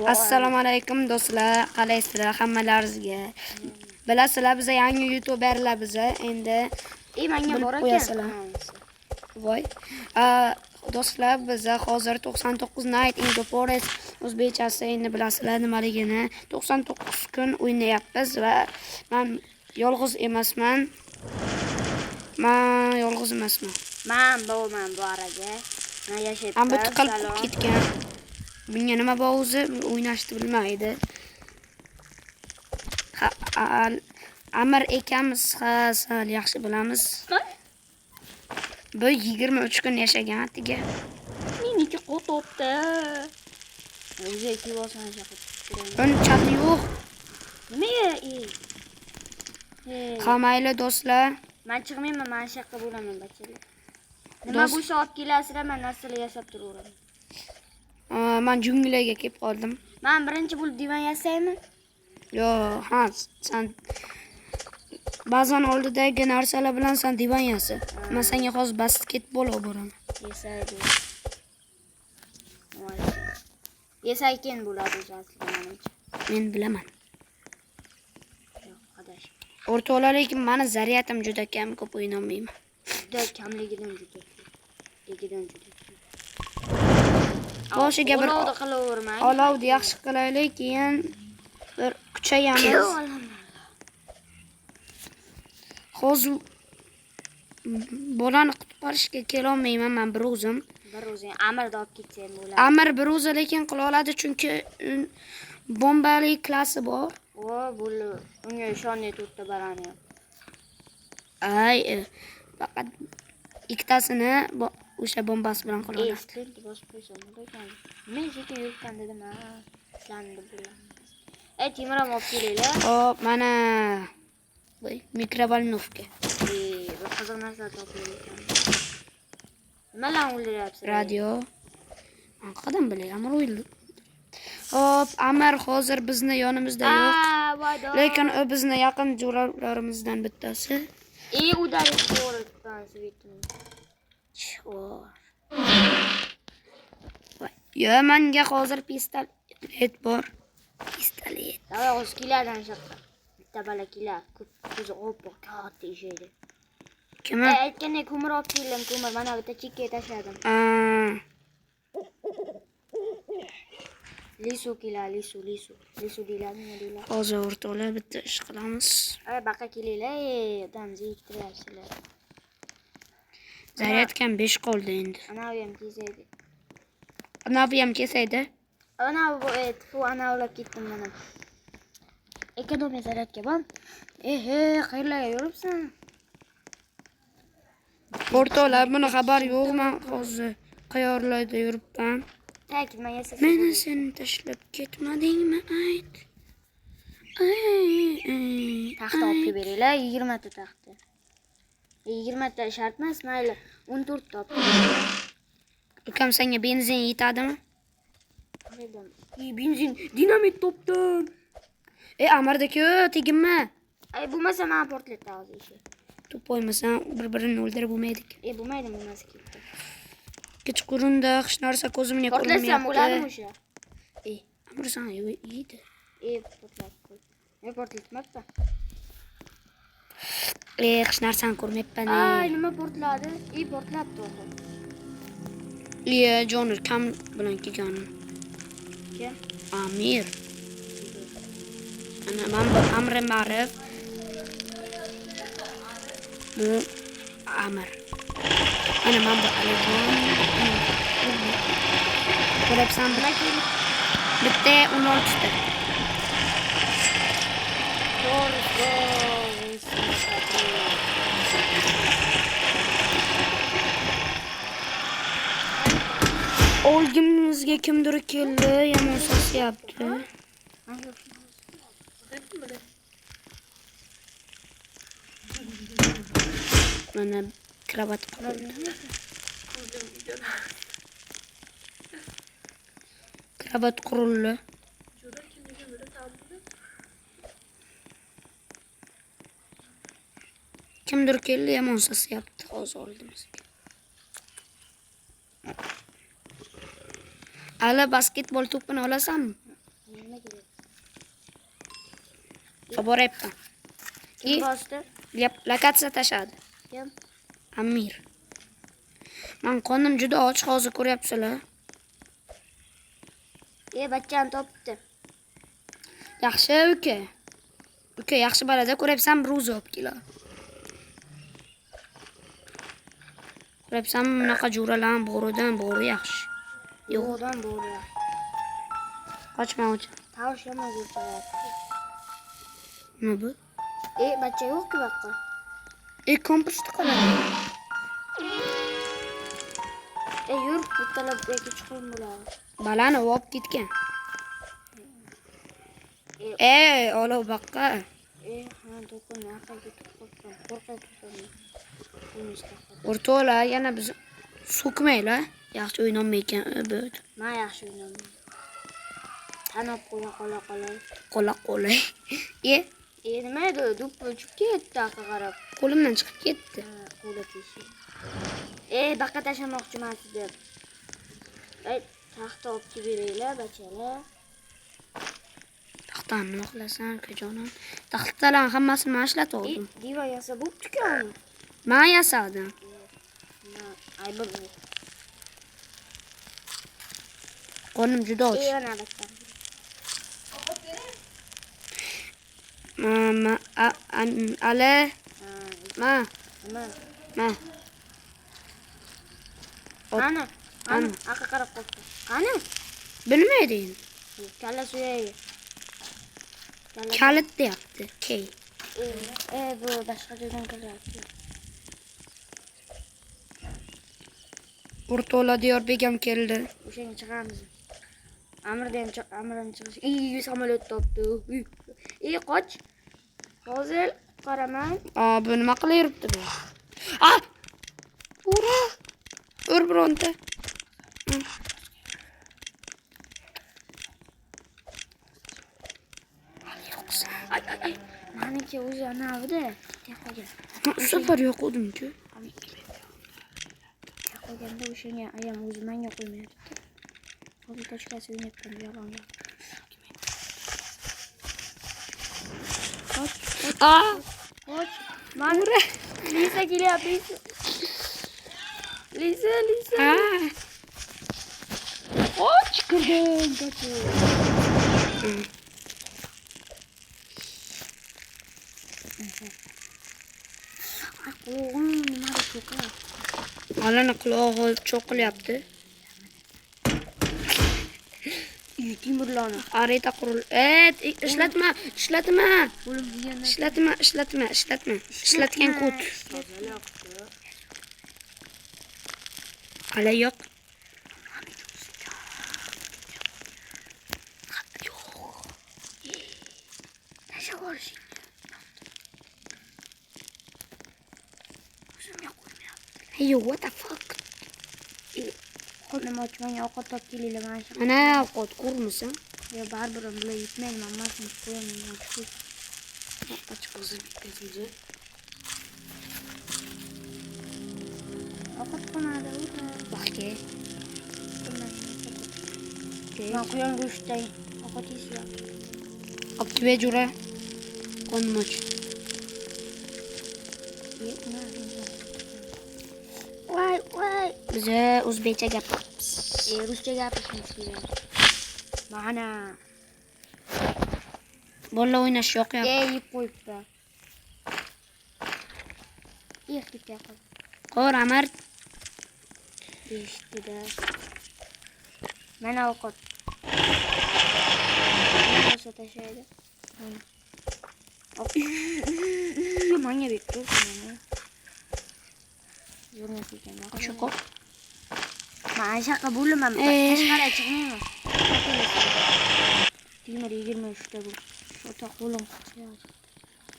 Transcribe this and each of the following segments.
Assalomu alaykum do'stlar, qalaysizlar hammalaringizga. Bilasizlar, biz yangi youtuberlar biz endi menga bor ekan. Voy. Do'stlar, biz hozir 99 Night in the Forest o'zbekchasi endi bilasizlar nimaligini 99 kun o'ynayapmiz va men yolg'iz emasman. Men boraman bu araga. Men yashayapman. Ammo tiqilib ketgan. Bunga nima bor o'zi o'ynashni bilmaydi. Amir ekamiz sal yaxshi bilamiz. Bu 23 kun yashagan atiga. Meniki qotobda. O'zi kivosan chaqib. Buni chati yo'q. Nima? Qamayli do'stlar. Men chiqmayman, men shaqqa bo'laman bachalar. Nima bo'lsa olib kelasizlar, men narsalar yasab turaveraman. Men junglaga kelib qoldim. Men birinchi bo'lib divan yasaymi? Yo'q, ha, sen ba'zan oldidagi narsalar bilan sen divan yasa. Men senga hozir basketbol olib boraman. Yasaydi. Yasayken bo'ladi o'zi aslida menimcha. Men bilaman. Yo'q, qadash. O'rtoqlar, lekin meni zariyatim juda kam, ko'p o'ynolmayman. Juda kamligidan juda. Boshiga bir olovni qilavermang. olovni yaxshi qilaylik, keyin bir kuchayamiz. Hozir bolani qutqarishga kela olmayman men bir o'zim. Amirni olib ketsam bo'ladi. Amir bir o'zi lekin qila oladi, chunki bombali klasi bor. Bo'ldi. Unga ishonmay to'rtta barani yo'q. Ay, faqat ikkitasini o'sha bombasi bilan qila oladi. Endi bosib qo'ysam bo'ladi. Men sekin yurtgan dedim, ha. Ishlandi bular. Timram olib kelinglar. Hop, mana voy, mikrovolnovka. Bir qiziq narsa topilgan ekan. Nimalarni o'ldiryapsiz? Radio. Men qadam bilay, Amir o'yildi. Hop, Amir hozir bizni yonimizda yo'q. Lekin u bizni yaqin jo'ralarimizdan bittasi. Udarib qo'rqdan svitim. Yo, menga hozir pistolet bor. Pistolet. Davay o'skilardan shaqqa. Bitta balakilar, ko'zi oppoq, katta ishlaydi. Kim? Aytgandek ko'mir olib keldim, ko'mir mana bitta chekkaga tashladim. Lisu deyiladi, nima deyiladi? Hozir o'rtoqlar bitta ish qilamiz. Baqa kelinglar, odam zeriktiryapsizlar. Zaryadkam 5 qoldi endi. Anavi ham kesaydi. Ana olib ketdim mana. Ekonomiya zaryadka bor. Qayerlarga yuribsan? O'rtoqlar, buni xabar yo'q, men hozir qayerlarda yuribman. Men yasasam. Meni sen tashlab ketmadingmi, ayt. Taxta olib beringlar, 20 ta taxta. 20 ta shart emas, mayli, 14 ta olib beringlar. Ukam, senga benzin yetadimi? Benzin, dinamit topdim. Amardaki teginma. Bo'lmasa men portletda hozir ishi. To'poymasan, bir-birini o'ldirib bo'lmaydik. Bo'lmaydi, bo'lmasa ketdi. Kechqurunda hech narsa ko'zimga ko'rinmayapti. Portlasam bo'ladimi o'sha? Amirsan, yeydi. Portlat qo'y. Portlatmabdi. Hech narsani ko'rmayapman. Nima portladi? Portlabdi o'xi. Jonir kam bilan kelganim. Kim? Amir. Ana men Amir Ma'rif. Bu Amir. Ana men bu Alibon. Ko'rabsan, bitta 16 ta. Olgimizga kimdir keldi, yomon so'zlayapti. Mana kravat qurildi. Kravat qurildi. Kimdir keldi, yomon so'zlayapti hozir oldimizga. Ala basketbol to'pini olasanmi? Boryapman. Kim bosdi? Lokatsiya tashadi. Kim? Amir. Men qonim juda och, hozir ko'ryapsizlar. Bachchani topdi. Yaxshi uka. Uka yaxshi balada ko'ryapsan, bir o'zi olib kela. Ko'ryapsan, bunaqa jo'ralar bo'ridan bo'ri yaxshi. Yo'qdan bo'ri. Qochma o'cha. Tavshama go'rtayapti. Nima bu? Bachcha yo'q-ku baqqa. Kompostda qoladi. Yur, bittalab yoki chiqim bo'ladi. Balani olib ketgan. Olov baqqa. Ha, do'kon orqaga tutib qo'rqatyapman. O'rtoqlar, yana biz so'kmaylar. Yaxshi o'ynolmaykan bu. Men yaxshi o'ynamayman. Tanab qo'la. Qo'la. Nima edi? Do'ppi uchib ketdi aqqa qarab. Qo'limdan chiqib ketdi. Qo'li teshi. Baqqa tashlamoqchiman deb. Taxta olib beringlar, bachalar. Taxtani nima qilasan, ukajonim? Taxtalarning hammasini men ishlatdim. Diva yasa bo'pti-ku uni. Men yasadim. Ayb. Qonim juda och. Yana battar. Ale. Ma. Ana, aqqa qarab qo'ydi. Qani? Bilmaydin. Kalla suyay. Kalit deyapti. Key. Bu boshqa joydan kelyapti. O'rtoqlar Diyorbegim keldi. O'shanga chiqamiz. Amirdan chiqish. Samolyot topdi. Qoch. Hozir qaraman. Bu nima qilyapti bu? Ura! Ur bironta. Meniki o'zi anavida. Safar yo'qdim-ku. Qo'yganda o'shanga ayam o'zi menga qo'ymayapti. Hozir tochkasi o'ynayapman yolg'onga. Qoch. Ura! Lisa kelyapti. Lisa. Qoch kirdim. Nima cho'qib? Alani qulog'i cho'qilyapti. Timurlarni. Arita qurul. Ishlatma. Ishlatma. Ishlatgan kod. Ala yo'q. Hey, what the fuck? Qo'lni ochmang, ovqat topib kelinglar mana shu. Mana ovqat ko'rmisan? Baribir bular yetmaydi, men masini qo'yaman. Ochib o'zim ketinje. Ovqat qolmadi, Baxga. Men qo'ygan go'shtdan ovqat yeysiz. Olib kelib jura. Qo'nmoch. Voy. Biz o'zbekcha gapiramiz. Ruscha gapirishimiz kerak. Mana. Bola o'ynash yo'qyapti. Yeb qo'yibdi. Ketdi. Qo'r Amir. Eshitdi-da. Mana ovqat. Mana tashlaydi. Menga bekdi. Zo'rmas ekan. Shoqoq. Men shaqa bo'laman. Tashqariga chiqmayman. Timur 23 ta bu. Ota qo'lim qiyadi.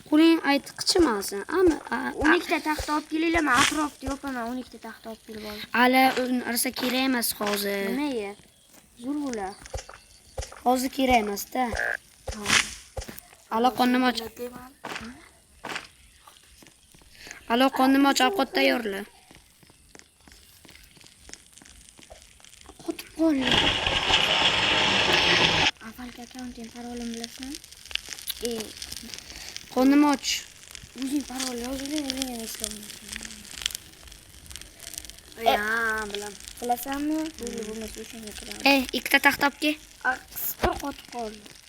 Qo'ling aytqichimasin. Ammo 12 ta taxta olib kelinglar, men atrofda yopaman. 12 ta taxta olib kelib oldim. Ala narsa kerak emas hozir. Nimaga? Zo'r bo'lar. Hozir kerak emas-da. Ala qonni och. Ala qonni och, ovqat tayyorla. Qotib qoldi. Avvalgi akkauntim parolim bilasizmi? Qo'lni och. O'zing parol yozing, o'zing eslolmaysan. Bilaman. Bilasanmi? Bo'ldi, bo'lmasa o'shanga kiraman. Ikkita taxta olib kel. Qisqa qotib qoldi.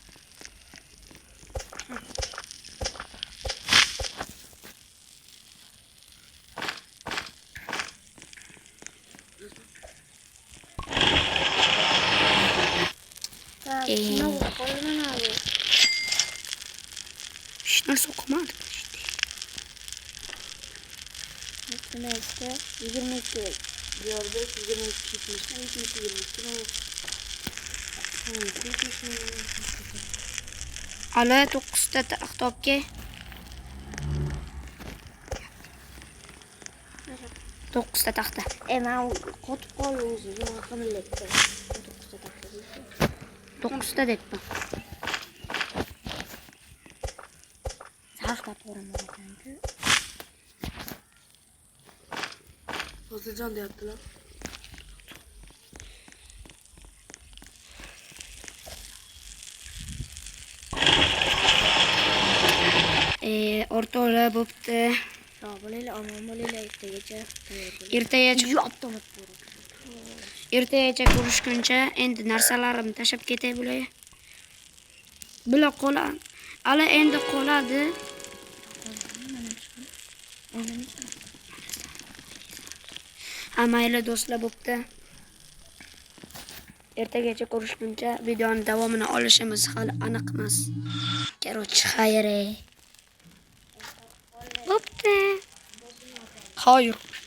Nima qoldi mana bu? Hech narsa o'qimadim. Nima işte? 22. Gördük 22 çıkmış. 22. Ali 9ta taxta olib kel. 9ta taxta. Ben qotib qoldi o'zi. Nima qilibdi? 9ta taqdim. 9ta debdi. Saqlab qo'raman ekan-ku. Hozirjon deyaptilar. O'rtoqlar bo'pti. Sog' bo'linglar, omon bo'linglar, ertagacha. Ertagacha Avtomat bor. ertagacha ko'rishguncha endi narsalarimni tashab ketay bo'lay. Bila qo'lan. Ali endi qoladi. Mayli do'stlar bo'pti. Ertagacha ko'rishguncha videoning davomini olishimiz hali aniq emas. Короче, xayr. Bo'pti. Hayır.